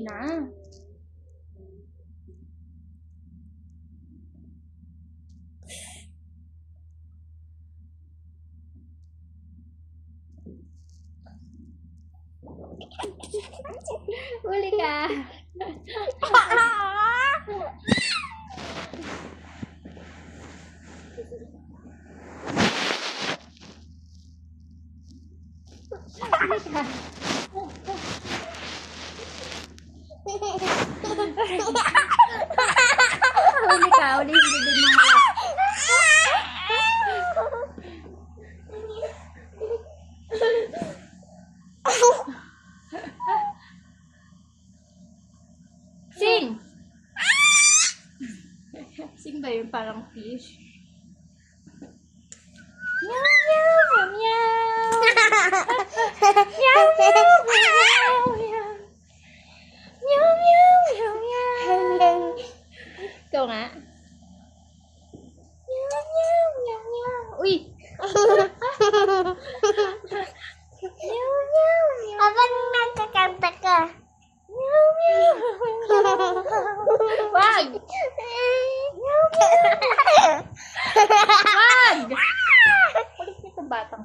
na. Huli ka. Huli ka. Huli ka. Huli yung bibig mo. Sing! Sing ba yun? Parang fish. Meow, meow, meow, meow. Meow, meow, meow, meow. Meow, meow, meow, meow. Ikaw nga. Meow, meow, meow, meow. Uy! Meow, meow, meow. Abang nagkakanta ka. Meow, meow. Wag! Meow, meow. Wag! Kulit nito batang.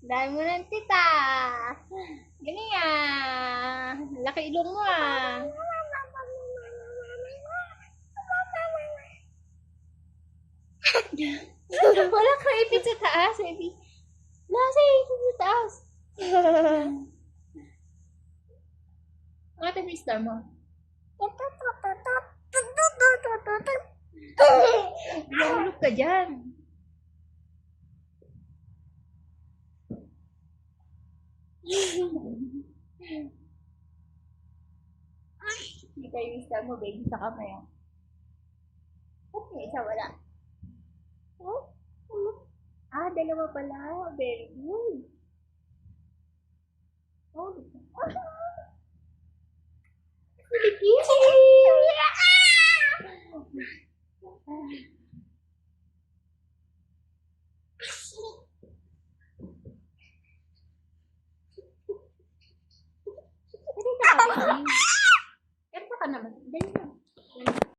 Dahil mo ng tita. Galing ah. Laki ilong mo ah. Wala kang ipit sa taas, baby. Wala sa ipit sa taas. Ang ating mister mo. Nahulog ka dyan. Hindi kayo mister mo, baby, sa kamay. Ba't may isa wala? Oh? Ah, dalawa pala. Very good. Oh, Philippines?